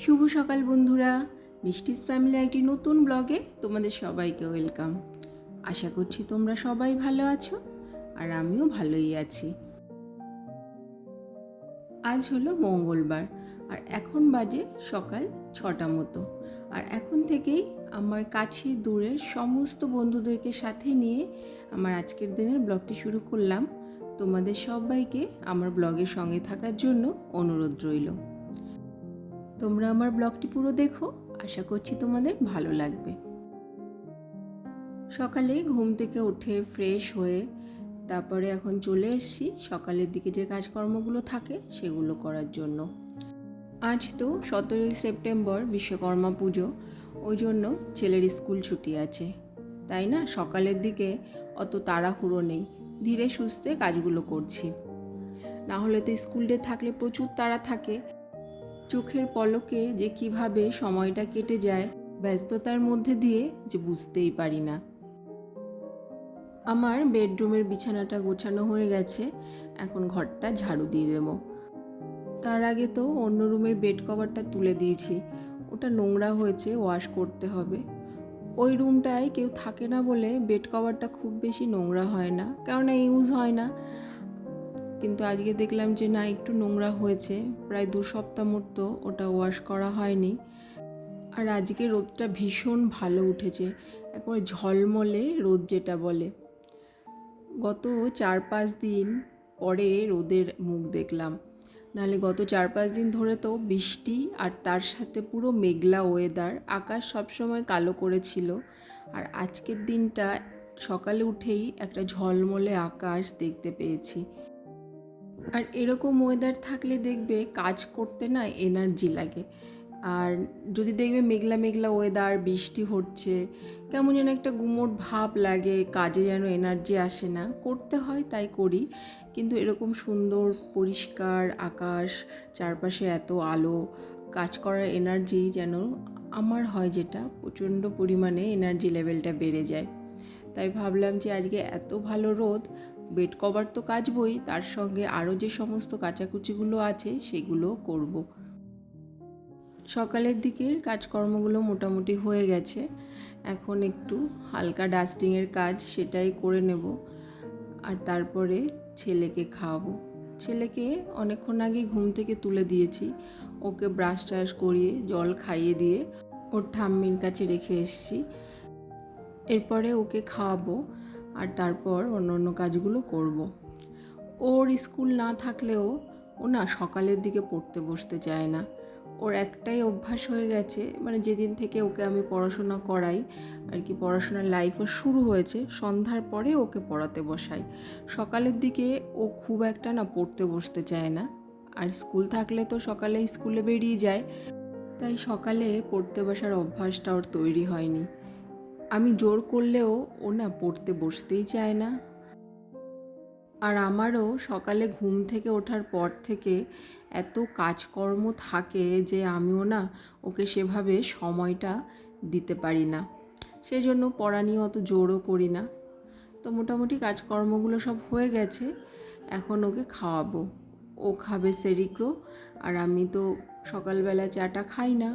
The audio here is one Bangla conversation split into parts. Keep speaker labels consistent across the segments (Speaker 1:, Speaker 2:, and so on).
Speaker 1: শুভ সকাল বন্ধুরা, মিষ্টিস ফ্যামিলি একটি নতুন ব্লগে তোমাদের সবাইকে ওয়েলকাম। আশা করছি তোমরা সবাই ভালো আছো আর আমিও ভালোই আছি। আজ হলো মঙ্গলবার আর এখন বাজে সকাল 6টা মতো। আর এখন থেকেই আমার কাছে দূরের সমস্ত বন্ধুদেরকে সাথে নিয়ে আমার আজকের দিনের ব্লগটি শুরু করলাম। তোমাদের সবাইকে আমার ব্লগের সঙ্গে থাকার জন্য অনুরোধ রইল। তোমরা আমার ব্লগটি পুরো দেখো, আশা করছি তোমাদের ভালো লাগবে। সকালে ঘুম থেকে উঠে ফ্রেশ হয়ে তারপরে এখন চলে এসেছি সকালের দিকে যে কাজকর্মগুলো থাকে সেগুলো করার জন্য। আজ তো 17ই সেপ্টেম্বর বিশ্বকর্মা পুজো, ওই জন্য ছেলের স্কুল ছুটি আছে, তাই না সকালের দিকে অত তাড়াহুড়ো নেই, ধীরে সুস্থে কাজগুলো করছি। না হলে তো স্কুল ডে থাকলে প্রচুর তাড়া থাকে, চোখের পলকে যে কিভাবে সময়টা কেটে যায় ব্যস্ততার মধ্যে দিয়ে যে বুঝতেই পারি না। আমার বেডরুমের বিছানাটা গোছানো হয়ে গেছে, এখন ঘরটা ঝাড়ু দিয়ে দেবো। তার আগে তো অন্য রুমের বেড কভারটা তুলে দিয়েছি, ওটা নোংরা হয়েছে, ওয়াশ করতে হবে। ওই রুমটায় কেউ থাকে না বলে বেড কভারটা খুব বেশি নোংরা হয় না, কেননা ইউজ হয় না। কিন্তু আজকে দেখলাম যে না, একটু নোংরা হয়েছে, প্রায় 2 সপ্তাহ মতো ওটা ওয়াশ করা হয়নি। আর আজকে রোদটা ভীষণ ভালো উঠেছে, একবারে ঝলমলে রোদ যেটা বলে। গত 4-5 দিন পরে রোদের মুখ দেখলাম, নাহলে গত 4-5 দিন ধরে তো বৃষ্টি আর তার সাথে পুরো মেঘলা ওয়েদার, আকাশ সবসময় কালো করেছিল। আর আজকের দিনটা সকালে উঠেই একটা ঝলমলে আকাশ দেখতে পেয়েছি। আর এরকম ওয়েদার থাকলে দেখবে কাজ করতে না এনার্জি লাগে। আর যদি দেখবে মেঘলা মেঘলা ওয়েদার, বৃষ্টি হচ্ছে, কেমন যেন একটা গুমোট ভাব লাগে, কাজে যেন এনার্জি আসে না। করতে হয় তাই করি, কিন্তু এরকম সুন্দর পরিষ্কার আকাশ, চারপাশে এত আলো, কাজ করার এনার্জি যেন আমার হয়, যেটা প্রচণ্ড পরিমাণে এনার্জি লেভেলটা বেড়ে যায়। তাই ভাবলাম যে আজকে এত ভালো রোদ, বেড কভার তো কাচবই, তার সঙ্গে আরও যে সমস্ত কাচাকুচিগুলো আছে সেগুলো করব। সকালের দিকের কাজকর্মগুলো মোটামুটি হয়ে গেছে, এখন একটু হালকা ডাস্টিংয়ের কাজ সেটাই করে নেব। আর তারপরে ছেলেকে খাওয়াবো। ছেলেকে অনেকক্ষণ আগে ঘুম থেকে তুলে দিয়েছি, ওকে ব্রাশ ট্রাশ করিয়ে জল খাইয়ে দিয়ে ওর ঠাম্মির কাছে রেখে এসেছি। এরপরে ওকে খাওয়াবো আর তারপর অন্য অন্য কাজগুলো করব। ওর স্কুল না থাকলেও ও না সকালের দিকে পড়তে বসতে চায় না। ওর একটাই অভ্যাস হয়ে গেছে, মানে যেদিন থেকে ওকে আমি পড়াশোনা করাই আর কি, পড়াশোনার লাইফও শুরু হয়েছে, সন্ধ্যার পরে ওকে পড়াতে বসাই। সকালের দিকে ও খুব একটা না পড়তে বসতে চায় না, আর স্কুল থাকলে তো সকালে স্কুলে বেরিয়ে যায়, তাই সকালে পড়তে বসার অভ্যাসটা ওর তৈরি হয়নি। আমি জোর করলেও ও না পড়তে বসতেই চায় না। আর আমারও সকালে ঘুম থেকে ওঠার পর থেকে এত কাজকর্ম থাকে যে আমিও না ওকে সেভাবে সময়টা দিতে পারি না, সেই জন্য পড়া নিয়ে অত জোরও করি না। তো মোটামুটি কাজকর্মগুলো সব হয়ে গেছে, এখন ওকে খাওয়াবো। ও খাবে সেরিগ্রো, আর আমি তো সকালবেলা চাটা খাই না।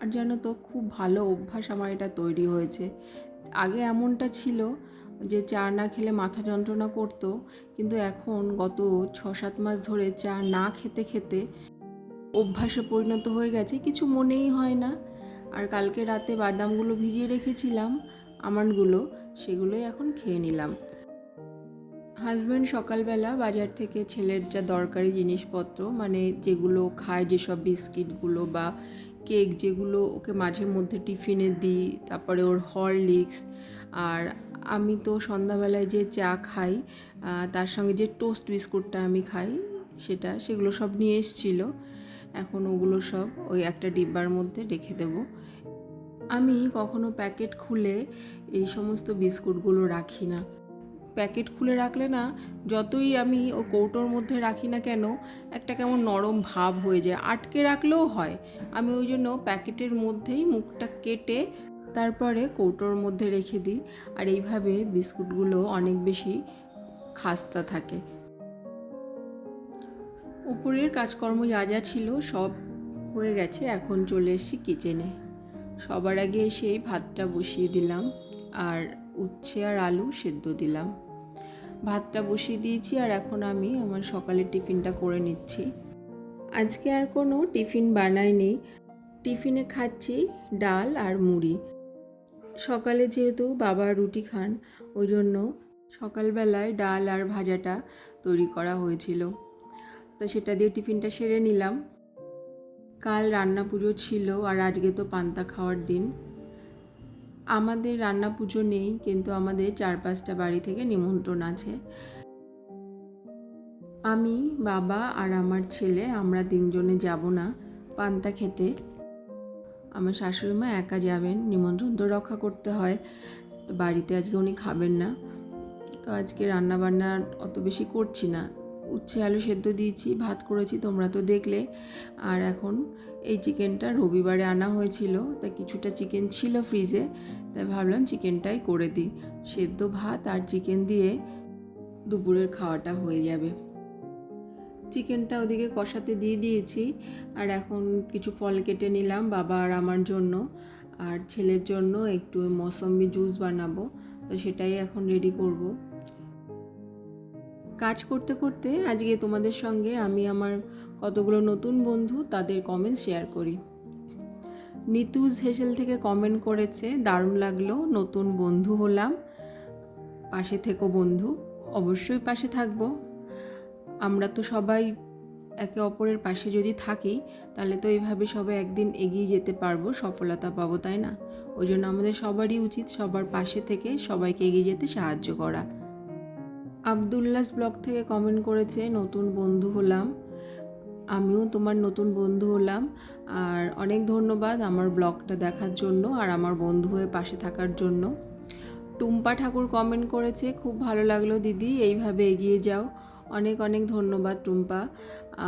Speaker 1: আর জানো তো, খুব ভালো অভ্যাস আমার এটা তৈরি হয়েছে। আগে এমনটা ছিল যে চা না খেলে মাথা যন্ত্রণা করতো, কিন্তু এখন গত 6-7 মাস ধরে চা না খেতে খেতে অভ্যাসে পরিণত হয়ে গেছে, কিছু মনেই হয় না। আর কালকে রাতে বাদামগুলো ভিজিয়ে রেখেছিলাম, আমন্ডগুলো, সেগুলোই এখন খেয়ে নিলাম। হাজব্যান্ড সকালবেলা বাজার থেকে ছেলের যা দরকারি জিনিসপত্র, মানে যেগুলো খায়, যেসব বিস্কিটগুলো বা কেক যেগুলো ওকে মাঝে মধ্যে টিফিনে দিই, তারপরে ওর হরলিক্স, আর আমি তো সন্ধ্যাবেলায় যে চা খাই তার সঙ্গে যে টোস্ট বিস্কুটটা আমি খাই সেগুলো সব নিয়ে এসেছিলো। এখন ওগুলো সব ওই একটা ডিব্বার মধ্যে রেখে দেবো। আমি কখনো প্যাকেট খুলে এই সমস্ত বিস্কুটগুলো রাখি না। প্যাকেট খুলে রাখলে না, যতই আমি ও কৌটোর মধ্যে রাখি না কেন, একটা কেমন নরম ভাব হয়ে যায়, আটকে রাখলেও হয়। আমি ওই জন্য প্যাকেটের মধ্যেই মুখটা কেটে তারপরে কৌটোর মধ্যে রেখে দিই, আর এইভাবে বিস্কুটগুলো অনেক বেশি খাস্তা থাকে। উপরের কাজকর্ম যা যা ছিল সব হয়ে গেছে, এখন চলে এসেছি কিচেনে। সবার আগে এসেই ভাতটা বসিয়ে দিলাম আর উচ্ছে আর আলু সেদ্ধ দিলাম। ভাতটা বসিয়ে দিয়েছি আর এখন আমি আমার সকালের টিফিনটা করে নিচ্ছি। আজকে আর কোনো টিফিন বানাইনি, টিফিনে খাচ্ছি ডাল আর মুড়ি। সকালে যেহেতু বাবা রুটি খান, ওই জন্য সকালবেলায় ডাল আর ভাজাটা তৈরি করা হয়েছিল, তো সেটা দিয়ে টিফিনটা সেরে নিলাম। কাল রান্না পুজো ছিল আর আজকে তো পান্তা খাওয়ার দিন। আমাদের রান্না পুজো নেই, কিন্তু আমাদের 4-5টা বাড়ি থেকে নিমন্ত্রণ আছে। আমি, বাবা আর আমার ছেলে, আমরা 3জনে যাব না পান্তা খেতে। আমার শাশুড়িমা একা যাবেন, নিমন্ত্রণ তো রক্ষা করতে হয়, তো বাড়িতে আজকে উনি খাবেন না। তো আজকে রান্নাবান্না অত বেশি করছি না, উচ্ছে আলু সেদ্ধ দিয়েছি, ভাত করেছি, তোমরা তো দেখলে। আর এখন এই চিকেনটা রবিবারে আনা হয়েছিল, তাই কিছুটা চিকেন ছিল ফ্রিজে, তাই ভাবলাম চিকেনটাই করে দিই। সেদ্ধ ভাত আর চিকেন দিয়ে দুপুরের খাওয়াটা হয়ে যাবে। চিকেনটা ওদিকে কষাতে দিয়ে দিয়েছি আর এখন কিছু ফল কেটে নিলাম বাবা আর আমার জন্য, আর ছেলের জন্য একটু মৌসম্বি জুস বানাবো, তো সেটাই এখন রেডি করব। কাজ করতে করতে আজকে তোমাদের সঙ্গে আমি আমার কতগুলো নতুন বন্ধু তাদের কমেন্ট শেয়ার করি। নিতুজ হেসেল থেকে কমেন্ট করেছে, দারুণ লাগলো, নতুন বন্ধু হলাম, পাশে থেকো বন্ধু। অবশ্যই পাশে থাকবো। আমরা তো সবাই একে অপরের পাশে যদি থাকি, তাহলে তো এইভাবে সবাই একদিন এগিয়ে যেতে পারবো, সফলতা পাবো, তাই না? ওই জন্য আমাদের সবারই উচিত সবার পাশে থেকে সবাইকে এগিয়ে যেতে সাহায্য করা। আবদুল্লাস ব্লগ থেকে কমেন্ট করেছে, নতুন বন্ধু হলাম, আমিও তোমার নতুন বন্ধু হলাম, আর অনেক ধন্যবাদ আমার ব্লগটা দেখার জন্য আর আমার বন্ধু হয়ে পাশে থাকার জন্য। টুম্পা ঠাকুর কমেন্ট করেছে, খুব ভালো লাগলো দিদি, এইভাবে এগিয়ে যাও। অনেক অনেক ধন্যবাদ টুম্পা।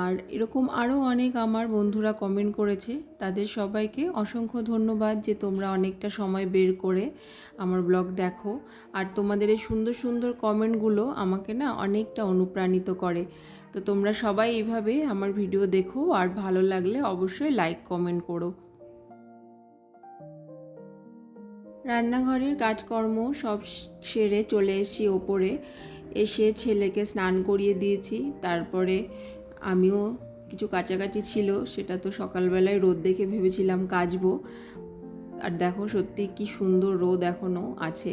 Speaker 1: আর এরকম আরও অনেক আমার বন্ধুরা কমেন্ট করেছে, তাদের সবাইকে অসংখ্য ধন্যবাদ যে তোমরা অনেকটা সময় বের করে আমার ব্লগ দেখো। আর তোমাদের এই সুন্দর সুন্দর কমেন্টগুলো আমাকে না অনেকটা অনুপ্রাণিত করে। তো তোমরা সবাই এইভাবে আমার ভিডিও দেখো, আর ভালো লাগলে অবশ্যই লাইক কমেন্ট করো। রান্নাঘরের কাজকর্ম সব সেরে চলে এসেছি ওপরে, এসে ছেলেকে স্নান করিয়ে দিয়েছি। তারপরে আমিও কিছু কাচাকাচি ছিল, সেটা তো সকালবেলায় রোদ দেখে ভেবেছিলাম কাচবো, আর দেখো সত্যি কি সুন্দর রোদ এখনও আছে।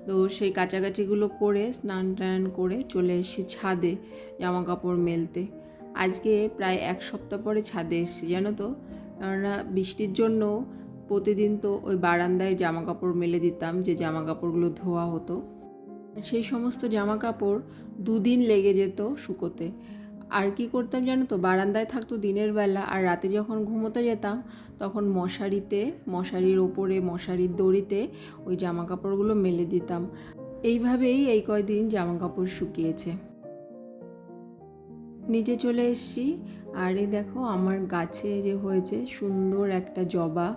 Speaker 1: তো সেই কাচাকাচিগুলো করে স্নান টান করে চলে এসেছি ছাদে জামা কাপড় মেলতে। আজকে প্রায় 1 সপ্তাহ পরে ছাদে এসেছি, জানো তো, কেননা বৃষ্টির জন্য প্রতিদিন তো ওই বারান্দায় জামা কাপড় মেলে দিতাম, যে জামা কাপড়গুলো ধোয়া হতো। সেই সমস্ত জামা কাপড় 2 দিন লেগে যেত শুকোতে। আর কি করতাম জানো তো, বারান্দায় থাকতো দিনের বেলা, আর রাতে যখন ঘুমোতে যেতাম তখন মশারির ওপরে মশারির দড়িতে ওই জামা কাপড়গুলো মেলে দিতাম। এইভাবেই এই কয়দিন জামা কাপড় শুকিয়েছে। নিচে চলে এসেছি, আর এই দেখো আমার গাছে যে হয়েছে সুন্দর একটা জবা,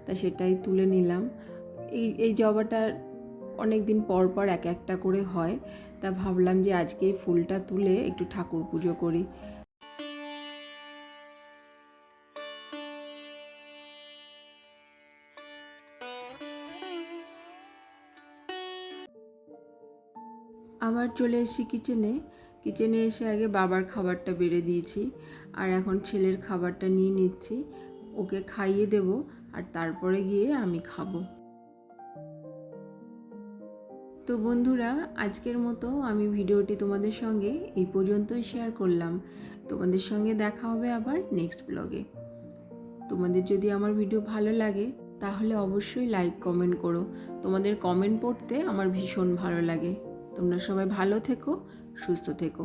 Speaker 1: তা সেটাই তুলে নিলাম। এই জবাটা অনেক দিন পর পর এক একটা করে হয়, তা ভাবলাম যে আজকে এই ফুলটা তুলে একটু ঠাকুর পুজো করি। আবার চলে এসেছি কিচেনে এসে আগে বাবার খাবারটা বেড়ে দিয়েছি, আর এখন ছেলের খাবারটা নিয়ে নিচ্ছি, ওকে খাইয়ে দেব, আর তারপরে গিয়ে আমি খাবো। তো বন্ধুরা, আজকের মতো আমি ভিডিওটি তোমাদের সঙ্গে এই পর্যন্তই শেয়ার করলাম। তোমাদের সঙ্গে দেখা হবে আবার নেক্সট ব্লগে। তোমাদের যদি আমার ভিডিও ভালো লাগে তাহলে অবশ্যই লাইক কমেন্ট করো। তোমাদের কমেন্ট পড়তে আমার ভীষণ ভালো লাগে। তোমরা সবাই ভালো থেকো, সুস্থ থেকো।